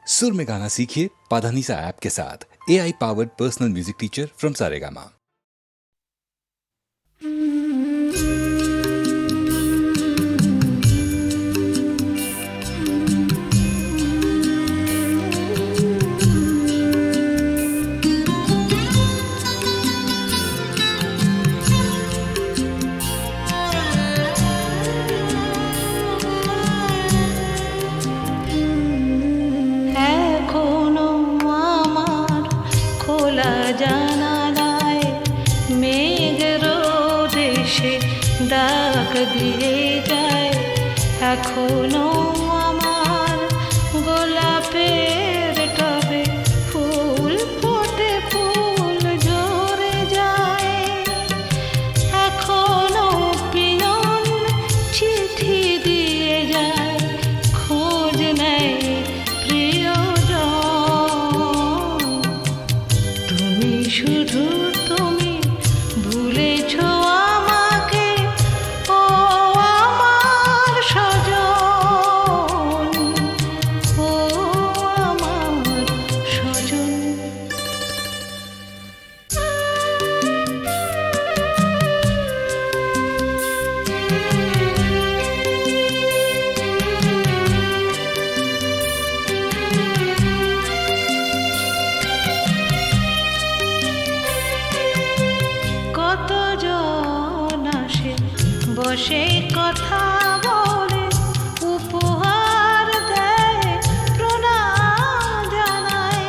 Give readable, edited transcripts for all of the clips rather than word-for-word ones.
सुर में गाना सीखिए पाधानीसा ऐप के साथ। AI powered personal music teacher from Saregama. জানালায় মেঘ রোদ এসে ডাক দিয়ে যায়, এখনো আমার গোলাপের টবে ফুল ফোটে, ফুল ঝরে যায়। এখনো পিয়ন চিঠি দিয়ে যায়, খোঁজ নেয় শুধু তুমি ভুলেছো আমাকে, ও আমার সজন, ও আমার সজন। বসে কথা বলে, উপহার দেয়, প্রণাম জানায়।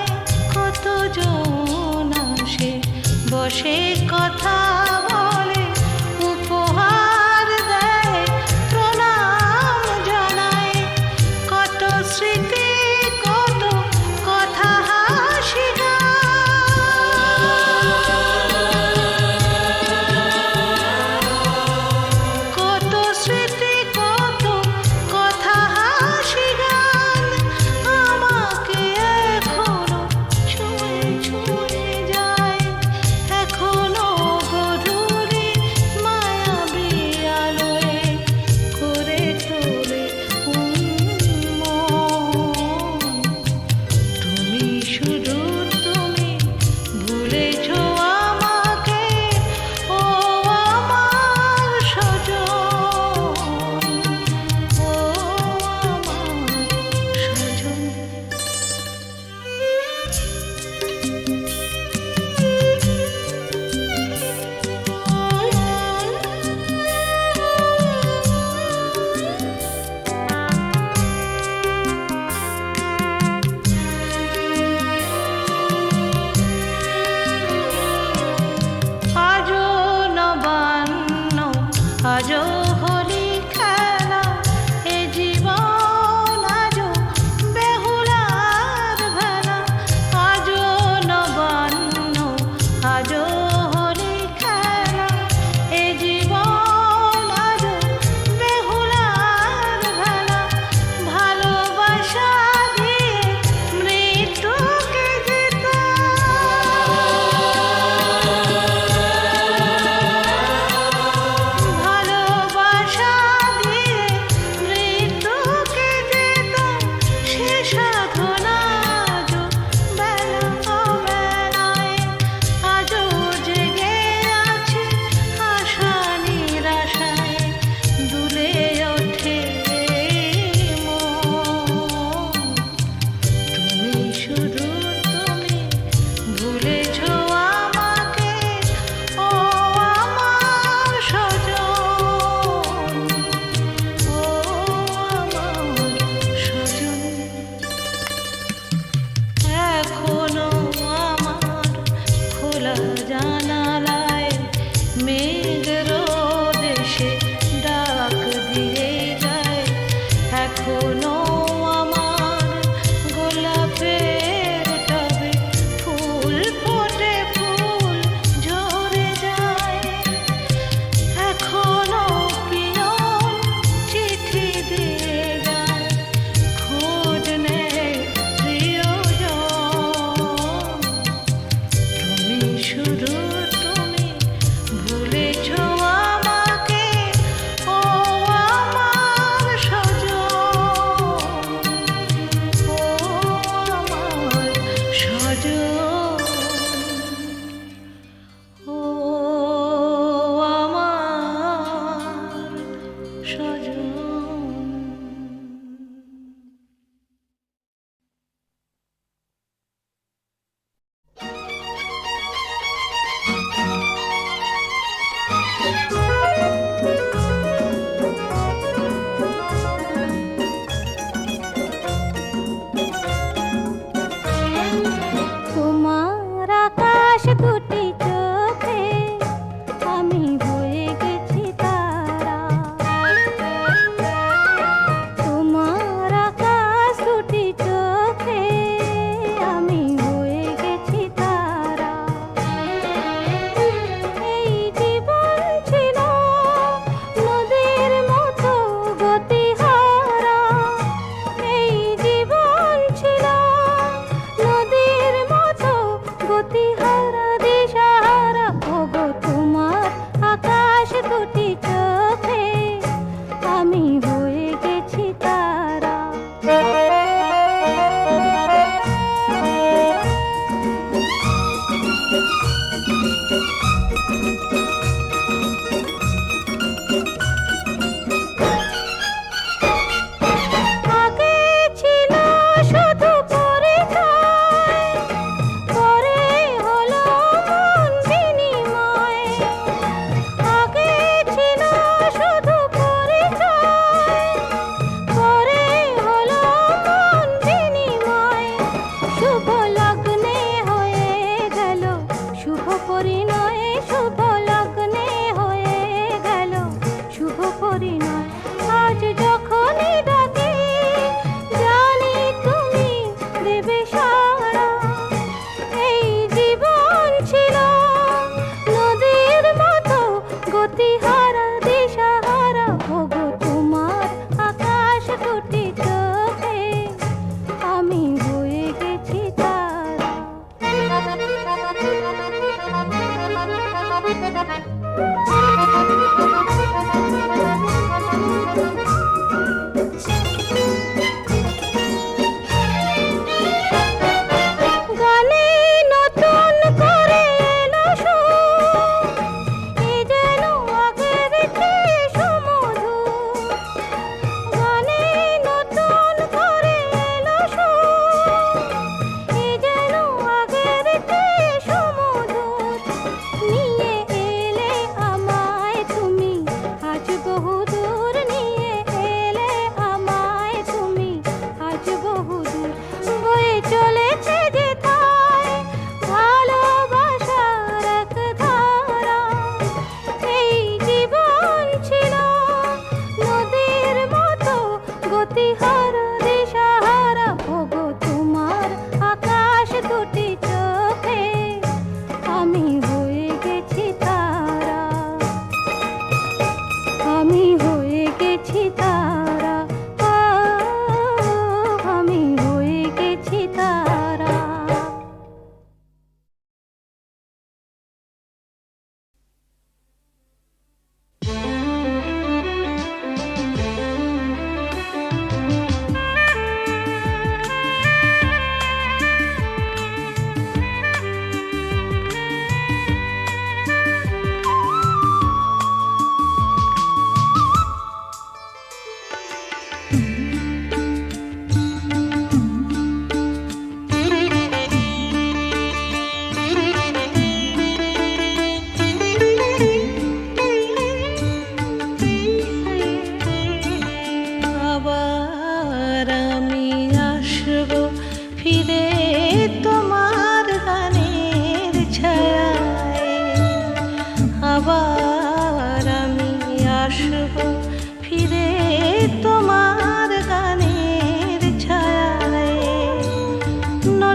কতজন আসে বসে কথা বলে, উপহার দেয়, প্রণাম জানায়। কত স্মৃতি, কত কথা, হাসি আমাকে এখনো ছুঁয়ে ছুঁয়ে যায়। এখনো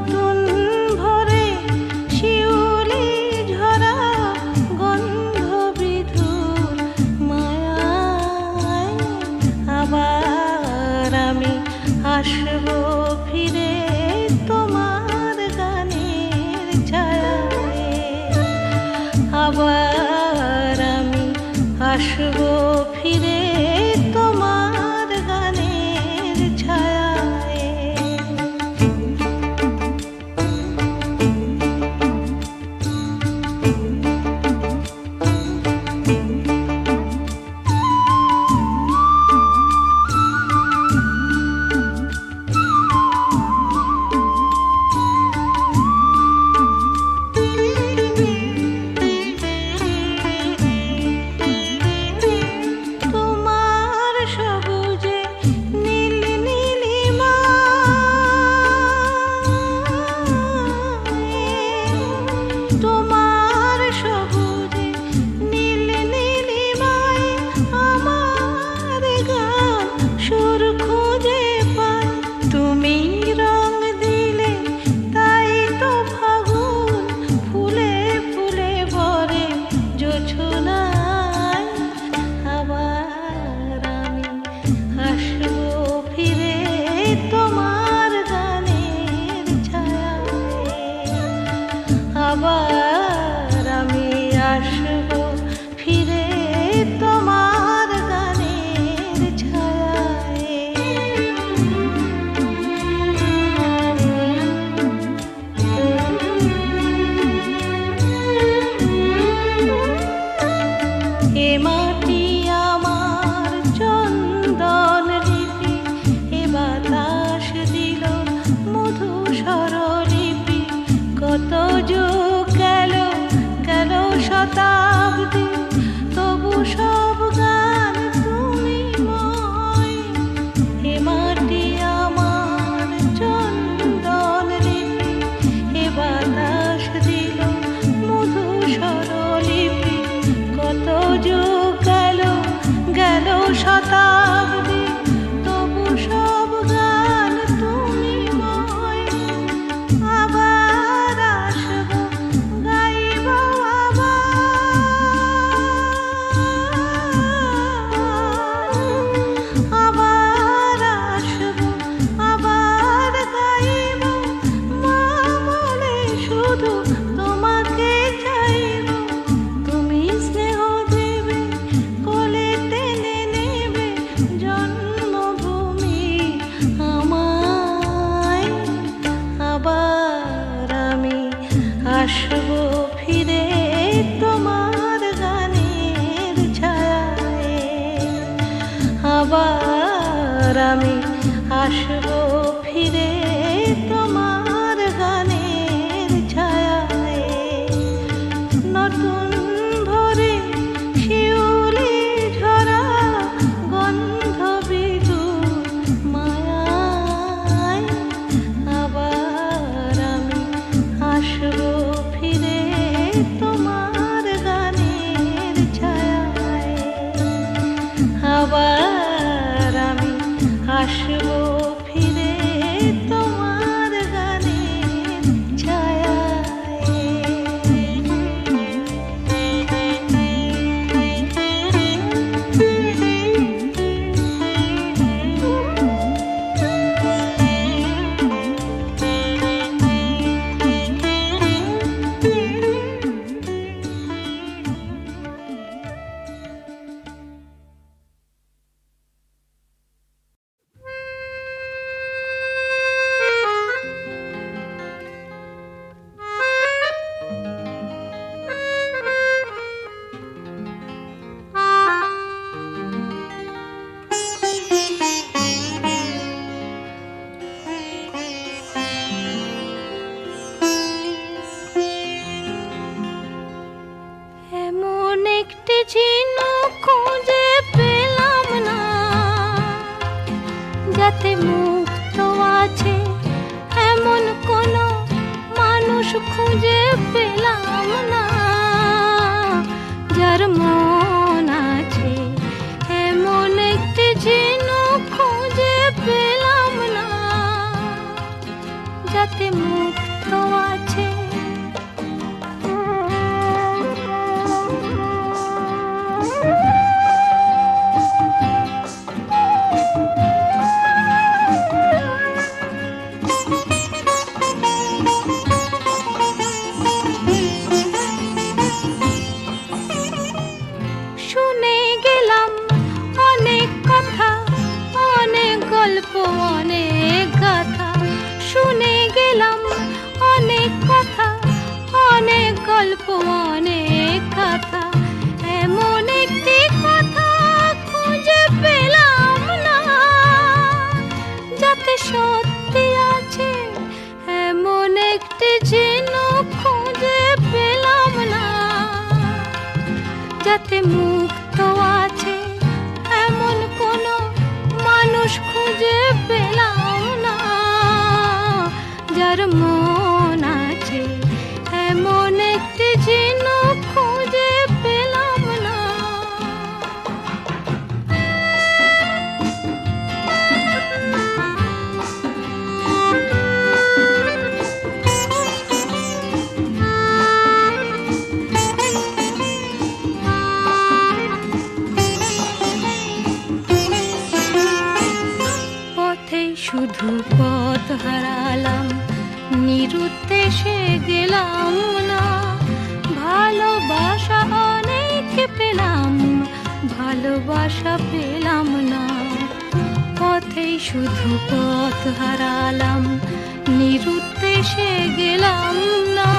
নতুন ভরে শিউলি ঝরা গন্ধ বিধুর মায়ায় আবার আমি আসবো ফিরে তোমার গানের ছায়ায়। আবার আমি আসবো ফিরে তোমার গানের ছায়ায়। তোমার সবুজে নীল নীলিমায়, তোমার সবুজে নীল নীলিমায় আমার গান সুর খুঁজে পায়। তুমি রং দিলে তাই তো ফাগুন ফুলে ফুলে ভরে জোছনায়। আবার আমি আসবো ফিরে তোমার গানের ছায়ায়। আবার আমি আসবো ফিরে তোমার গানের ছায়ায়। এ মাটি আমার চন্দন লিপি, এ বাতাস দিল মধু স্বরলিপি। কত যুগ গেল গেল শতাব্দী, তবু সব গান তুমি ময়। এ মাটি আমার চন্দন লিপি, এ বাতাস দিল মধু স্বরলিপি। কত যুগ গেল গেল শতাব্দী, তবু সব গান তুমি ময়। আবার আসবো গাইব আবার আসবো আবার গাইব। মা বলে শুধু তোমাকে চাইব, তুমি স্নেহ দেবে কোলে টেনে নেবে জন্মভূমি আমায়। আবার আমি আসবো ফিরে তোমার গানের ছায়ায়। আবার আমি আসবো ফিরে তোমার গানের ছায়ায়। নতুন ভরে শিউলি ঝরা গন্ধ বিধুর মায়ায়। আবার আমি আসবো ফিরে তোমার গানের ছায়ায়। আবার আমি আসবো ফিরে তোমার গানের যাতে মুক্ত আছে এমন কোনো মানুষ খুঁজে পেলাম না, যার মন আছে এমন একটি ঝিনুক খুঁজে পেলাম না, যাতে মুক্ত আছে। শুনে গেলাম অনেক কথা, অনেক গল্প, অনেক গাথা। শুনে গেলাম অনেক কথা, অনেক গল্প, অনেক গাথা। এমন একটি কথা খুঁজে পেলাম না যাতে সত্যি আছে, এমন একটি ঝিনুক খুঁজে পেলাম না যাতে মুক্ত আছে, এমন কোনো মানুষ খুঁজে পেলাম না যার মন আছে, এমন একটি ঝিনুক খুঁজে পেলাম না। পথে শুধু পথ হারালাম, নিরুদ্দেশে গেলাম না। ভালোবাসা অনেক পেলাম, ভালোবাসা পেলাম না। পথে শুধু পথ হারালাম, নিরুদ্দেশে গেলাম না।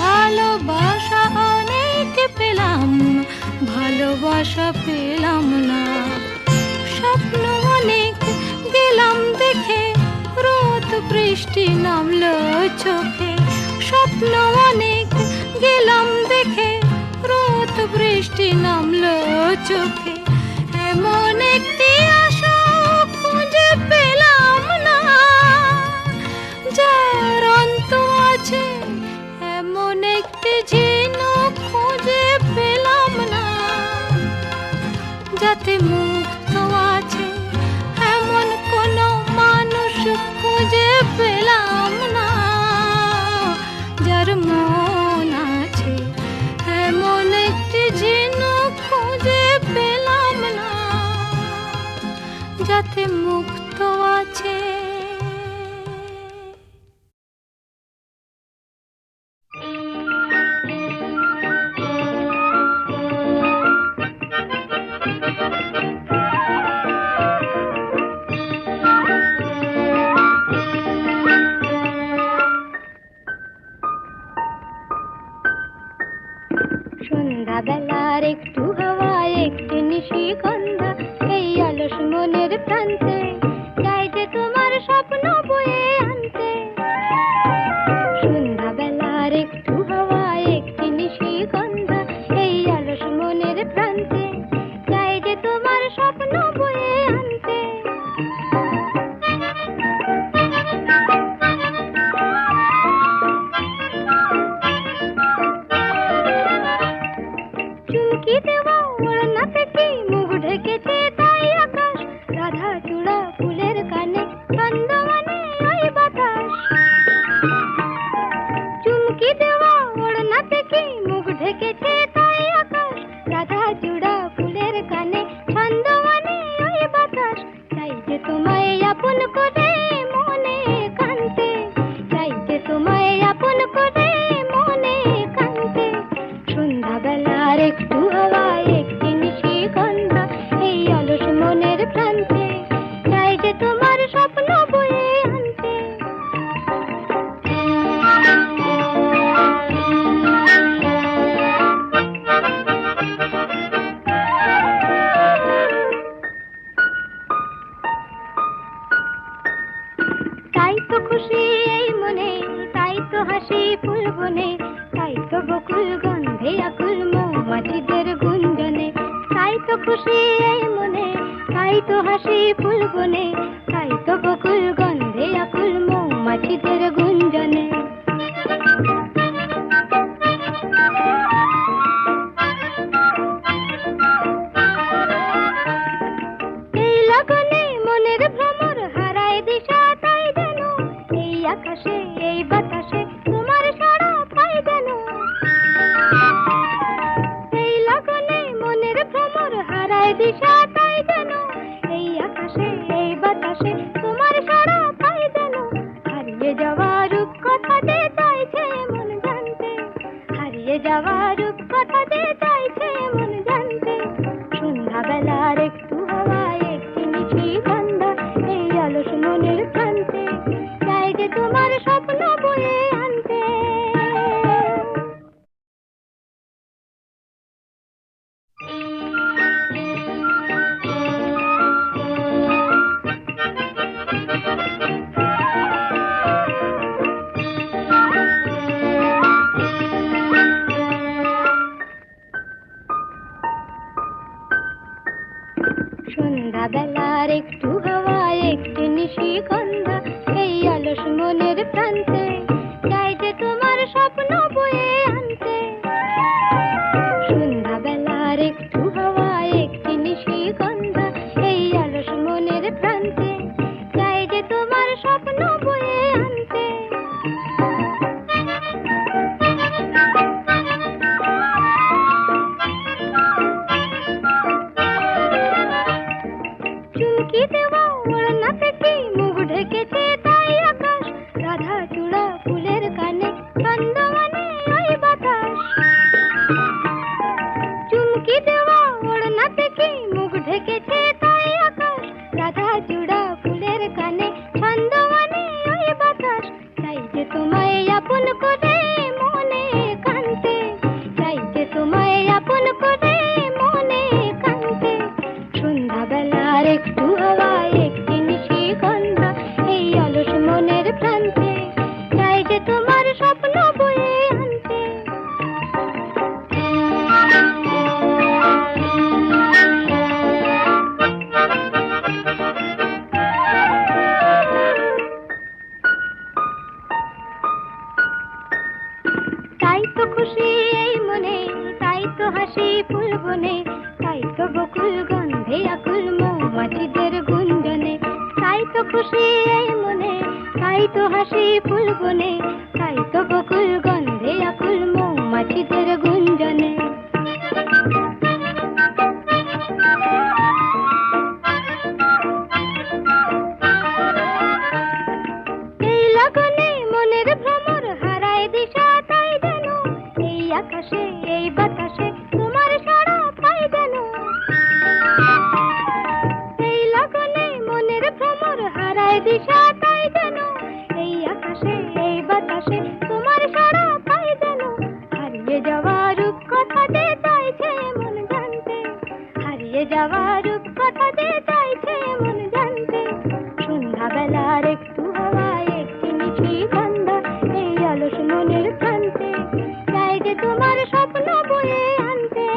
ভালোবাসা অনেক পেলাম, ভালোবাসা পেলাম না। স্বপ্ন অনেক গেলাম দেখে, রোদ বৃষ্টি নামলো চোখে। স্বপ্ন অনেক গেলাম দেখে, রোদ বৃষ্টি নামলো চোখে। এমন একটি আশা খুঁজে পেলাম না যার অন্ত আছে, এমন একটি ঝিনুক খুঁজে পেলাম না যাতে মুক্ত আছে, এমন কোনো মানুষ খুঁজে পেলাম না যার মন আছে, এমন একটি ঝিনুক খুঁজে পেলাম না যাতে মুক্ত আছে। সন্ধ্যাবেলার একটু হাওয়া, একটি নিশিগন্ধা, এই অলস মনের প্রান্তে চাই যে তোমার স্বপ্ন বয়ে আনতে। সন্ধ্যাবেলার একটু হাওয়া, একটি নিশিগন্ধা, এই অলস মনের প্রান্তে চাই যে তোমার স্বপ্ন বয়ে আনতে। চুমকি দেওয়া ওড়না থেকে মুখ ঢেকেছে তাই আকাশ, রাধা চূড়া ফুলের কানে ছন্দমানে ওই বাতাস। চুমকি দেওয়া ওড়না থেকে মুখ ঢেকেছে তাই আকাশ, রাধা চূড়া ফুলের কানে ছন্দমানে ওই বাতাস। চাই যে তোমায় আপন করে মনে কান্তে, চাই যে তোমায় আপন করে মনে কান্তে। সন্ধ্যাবেলার একটু হাওয়া, একটি নিশিগন্ধা, এই অলস মনের প্রান্তে চাই যে তোমার স্বপ্ন বয়ে আনতে। তাই তো খুশি এই মনে, তাই তো হাসি ফুল বনে, তাই তো বকুল গন্ধে আকুল মৌমাছিদের গুঞ্জনে। তাই তো খুশি এই মনে, তাই তো হাসি ফুল বনে, তাই তো বকুল গন্ধে আকুল মৌমাছিদের গুঞ্জনে। এই লগনে মনের ভ্রমর হারায় দিশা, তাই যেন এই আকাশে এই বাতাসে তোমার সারা পাই যেন, এই লগনে মনের ভ্রমর হারায় দিশা তাই যেন, এই আকাশে এই বাতাসে তোমার সারা পাই যেন, হারিয়ে যাওয়া রূপ কথা যে চাইছে মন জানতে, হারিয়ে যাওয়া রূপ কথা যে চাইছে মন জানতে, সন্ধ্যাবেলার একটু হাওয়ায় একটি মিঠি গন্ধ এই অলস মনের প্রান্তে, চাই যে তোমার স্বপ্ন বয়ে আনতে। সন্ধ্যাবেলার একটু হাওয়ায় একটি নিশি গন্ধা এই অলস মনের প্রান্তে, চাই যে তোমার স্বপ্ন বয়ে আনতে। সন্ধ্যাবেলার একটু হাওয়ায় একটি নিশি গন্ধা এই অলস মনের প্রান্তে, চাই যে তোমার স্বপ্ন বয়ে আনতে। চুমকি দেওয়া ওড়না থেকে মুখ ঢেকেছে তাই আকাশ, রাধা চূড়া ফুলের কানে ছন্দমনে ওই বাতাস। চুমকি দেওয়া ওড়না থেকে মুখ ঢেকেছে তাই আকাশ, রাধা চূড়া ফুলের কানে ছন্দমনে ওই বাতাস, চাই যে তোমায় আপন করে মনে কানতে, চাই যে তোমায় আপন করে মনে কানতে। সন্ধ্যাবেলার একটু হাওয়ায় একটি নিশি গন্ধা এই অলস মনের প্রান্তে, চাই যে তোমার স্বপ্ন বয়ে আনতে। তাই তো খুশি এই মনে, তাই তো হাসি ফুল বনে, তাই তো বকুল গন্ধে আকুল মৌমাছিদের গুঞ্জনে, তাই তো খুশি এই মনে, তাই তো হাসি ফুল বনে, তাই তো বকুল গন্ধে আকুল মৌমাছিদের গুঞ্জনে। এই লগনে মনের ভ্রমর হারায় দিশা তাই যেন, এই আকাশে এই বাতাসে তোমার সারা পাই যেন, এই লগনে মনের ভ্রমর হারায় দিশা তাই যেন, এই আকাশে এই বাতাসে তোমার সারা পাই যেন, হারিয়ে যাওয়া রূপ কথা যে চাইছে মন জানতে, হারিয়ে যাওয়া রূপ কথা যে চাইছে মন জানতে। সন্ধ্যাবেলার একটু হাওয়ায় একটি মিঠি গন্ধা এই অলস মনের প্রান্তে, চাই যে তোমার স্বপ্ন বয়ে আনতে।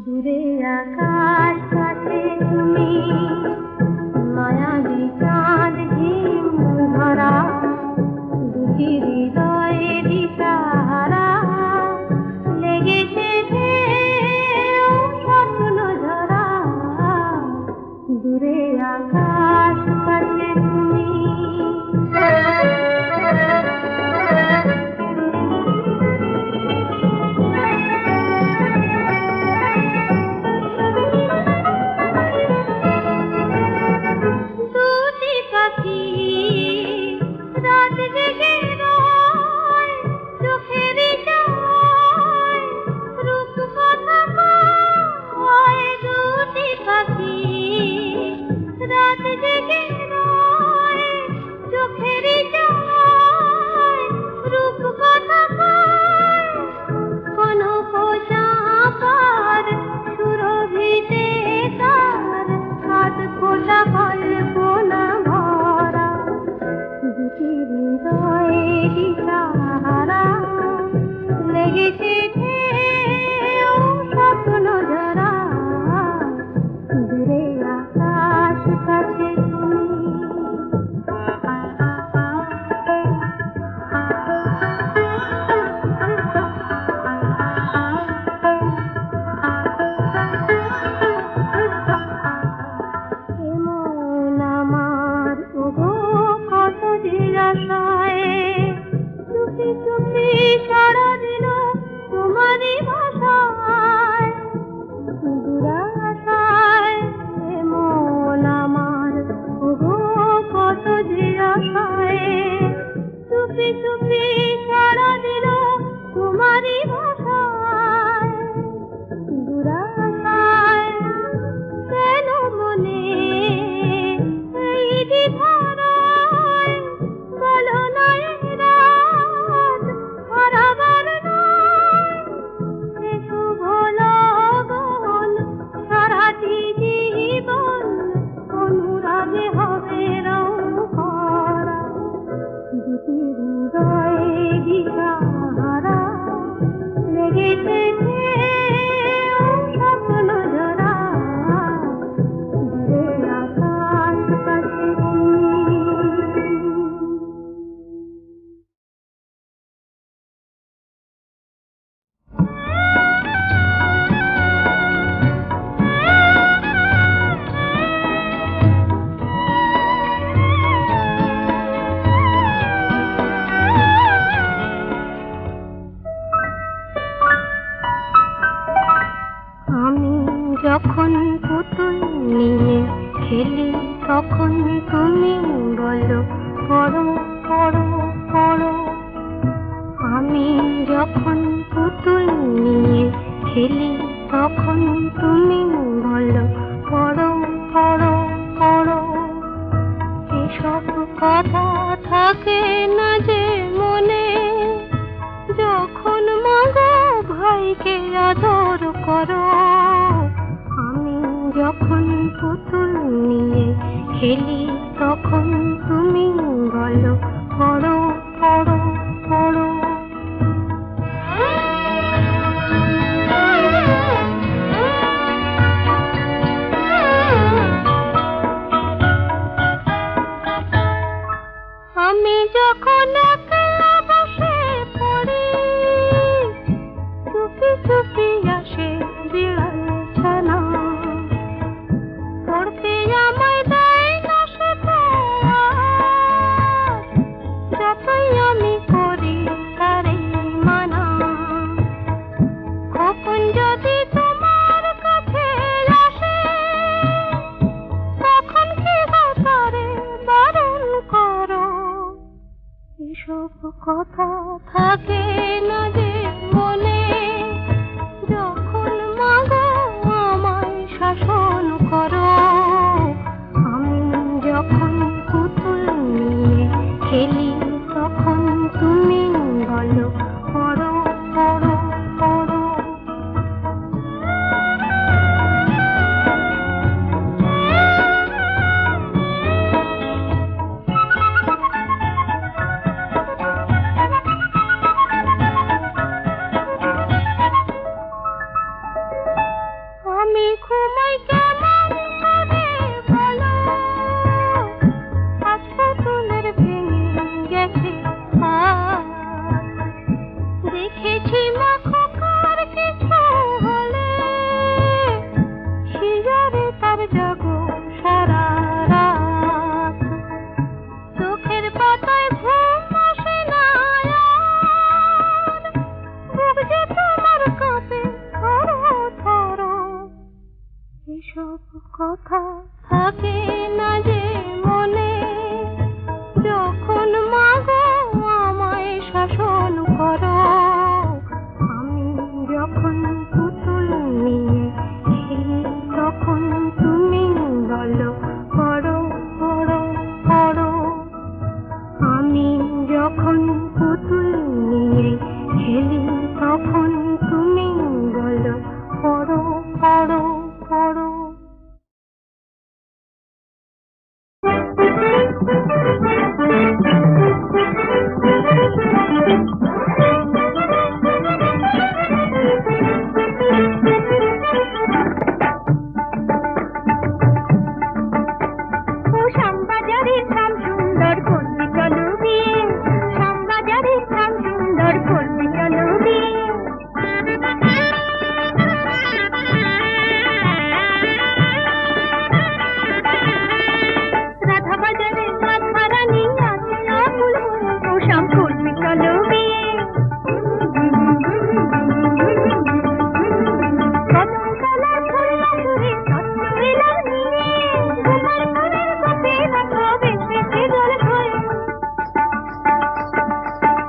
দূরে আকাশ কাছে তুমি মায়াবী চাঁদ ঝিম ধরা, দুটি হৃদয়ে দিশাহারা লেগেছে ঢেউ স্বপ্ন ঝরা। দূরে আকাশ কাছে তুমি রাত জেগে রয় চোখের খেলি তখন তুমি বলো পড়ো পড়ো পড়ো। আমি যখন পুতুল নিয়ে খেলি তখন তুমি বলো পড়ো পড়ো পড়ো। এসব কথা থাকে না যে মনে, যখন মাগো ভাইকে আদর করো। আমি যখন পুতুল নিয়ে খেলি তখন তুমি বলো পড়ো পড়ো পড়ো। আমি যখন একলা বসে পড়ি, চুপি চুপি আসে বিড়াল ছানা, পড়তে আমায় দেয় না সে তো আর, যতই আমি করি তারে মানা। কখন যদি তোমার কাছে আসে, তখন কি গো তারে বারণ করো। এসব কথা থাকে না যে মনে, যখন মাগো আমায় শাসন করো। আমি যখন পুতুল নিয়ে খেলি তখন তুমি বলো পড়ো পড়ো পড়ো। আমি ঘুমাই কেমন করে বলো, আজ পুতুলের ভেঙে গেছে হাত। দেখেছি মা খোকার কিছু হলে, শিয়রে তার জাগো সারা রাত। চোখের পাতায় ঘুম আসে না আর, বুক যে তোমার কাঁপে থরো থরো। এসব কথা থাকে না যে মনে, যখন মাগো আমায় শাসন করো। আমি যখন পুতুল নিয়ে খেলি তখন তুমি বলো পড়ো পড়ো পড়ো। আমি যখন পুতুল নিয়ে খেলি তখন তুমি বলো পড়ো পড়ো পড়ো। ও শ্যামবাজারের শ্যাম সুন্দর করবি চলো বিয়ে, শ্যামবাজারের শ্যাম সুন্দর করবি চলো বিয়ে। রাধাবাজারের রাধারানী আছে আকুল মনে, ও শ্যাম করবি চলো বিয়ে। কদমতলার ফুলবাসুরে তত্ত্ব এলাম নিয়ে, তোমার ঘরের গোপে রাখো বেশি জল ভরে।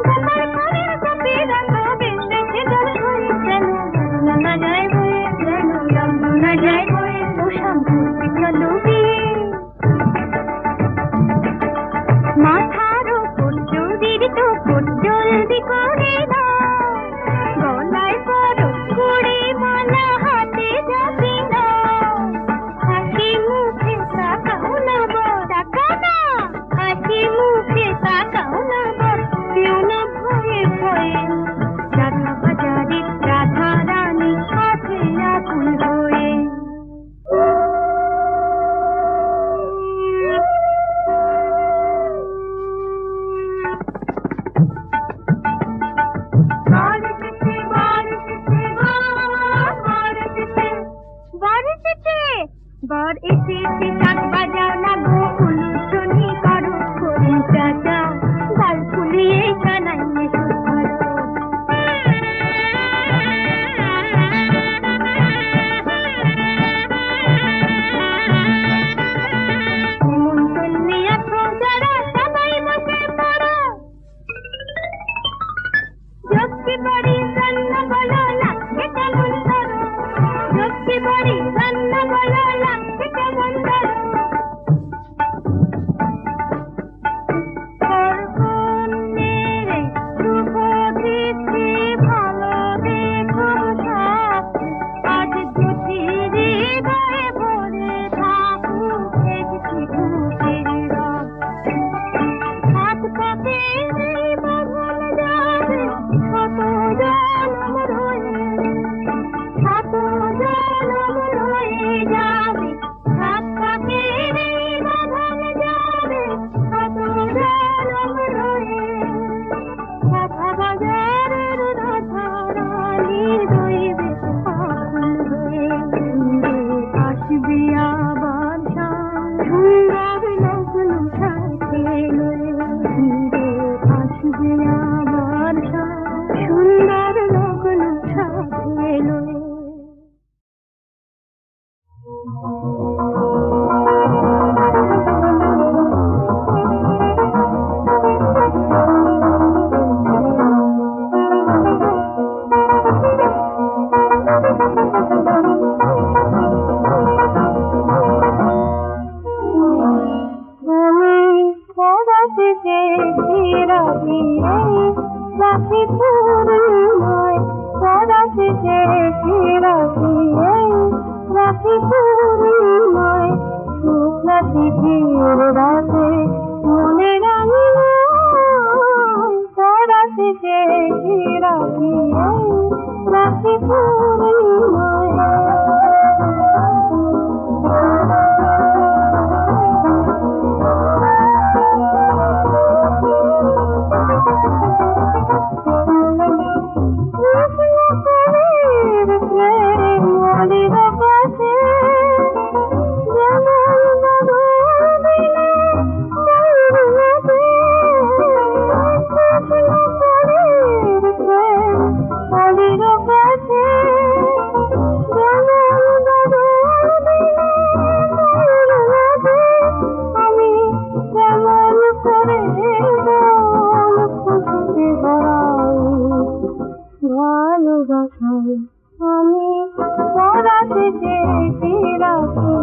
তোমার ঘরের গোপে রাখো বেশি জল ভরে, যেন না যায় বয়ে, যেন না যায় বয়ে, ও শ্যাম করবি চলো বিয়ে। মাথার ওপর চুরির তোপর জলদি করে দাও, গলায় পরো কুড়ি মালা হাতে যাবি না। হাসি মুখে তাকাও না বর, তাকাও না, হাসি মুখে তাকাও না বর, কেউ না ভয়ে ভয়ে। রাধাবাজারের রাধা রানী আছে আকুল হয়ে। বার এসেছে শাক বাজাও না গো, অনুষ্ঠানি করো করুন চাচা, গাল ফুলিয়ে কানাইয়ে সুধরো। রাখি রাখি পূর্ণিমায় পরাতে চেয়েছি রাখি রাখি পূর্ণিমায় শুক্লা তিথির রাতে মনে রাঙি পরাতে চেয়েছি রাখি রাখি পূর্ণিমায় আমি পরাতে চেয়েছি রাখি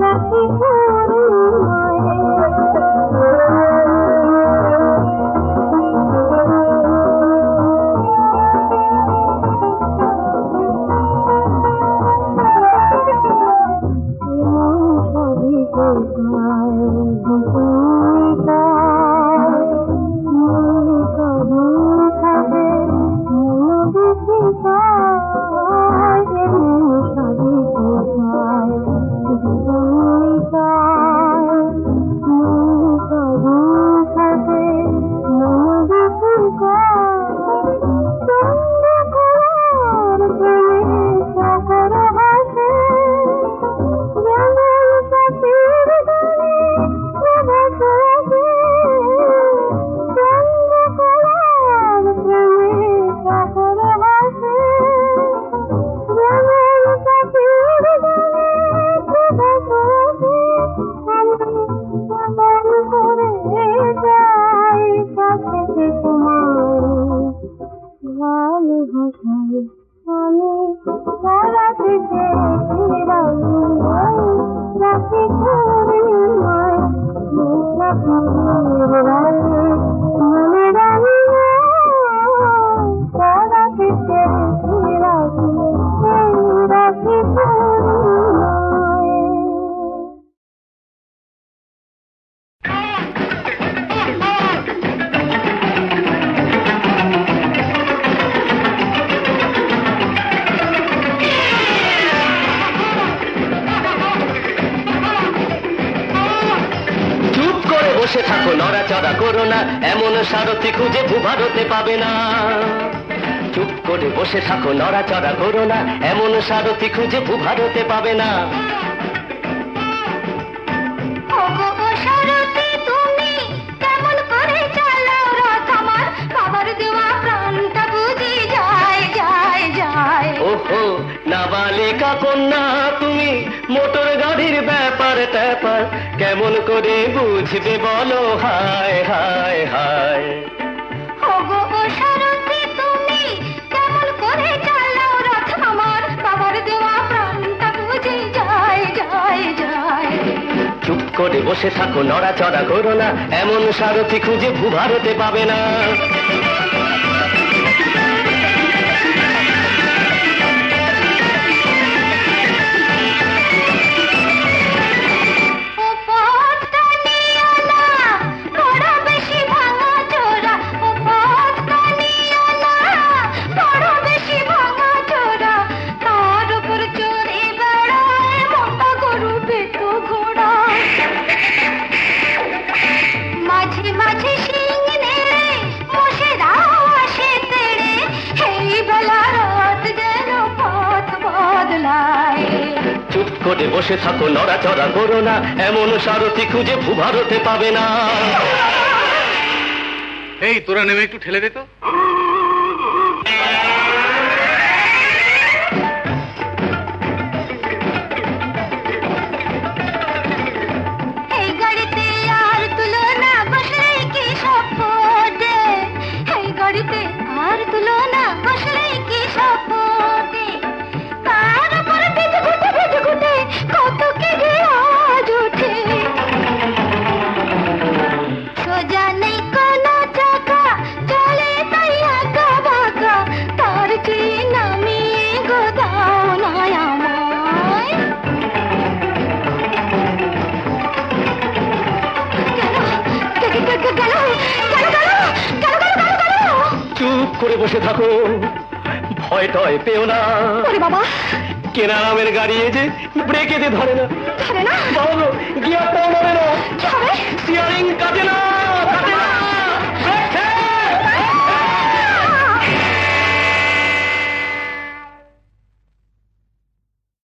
রাখি বসে থাকো নড়াচড়া করো না এমন সারথি খুঁজে ভূভারতে পাবে না চুপ করে বসে থাকো নড়াচড়া করো না এমন সারথি খুঁজে ভূভারতে পাবে না ওহো নাবালিকা কন্যা তুমি মোটর গাড়ির ব্যাপার ট্যাপার কেমন করে বুঝবে বলো হায় হায় হায় চুপ করে বসে থাকো নড়াচড়া করো না এমন সারথি খুঁজে ভূভারতে পাবে না চুপ করে বসে থাকো নড়াচড়া করো না এমন সারথি খুঁজে ভূভারতে পাবে না এই তোরা নেমে একটু ঠেলে দে তো এই গাড়িতে আর তুলনা বসলে কি সপদে এই গাড়িতে আর তুলনা বসলে কি সপদে তার উপর বেজে ঘুটে কত কি যে আজ উঠে সোজা নেই কোন চুপ করে বসে থাকো, ভয় টয় পেও না। ওরে বাবা, কেনা নামের গাড়ি এই যে ব্রেকে যে ধরে না, ধরে না। বাবা গো, গিয়ারটাও নামে না।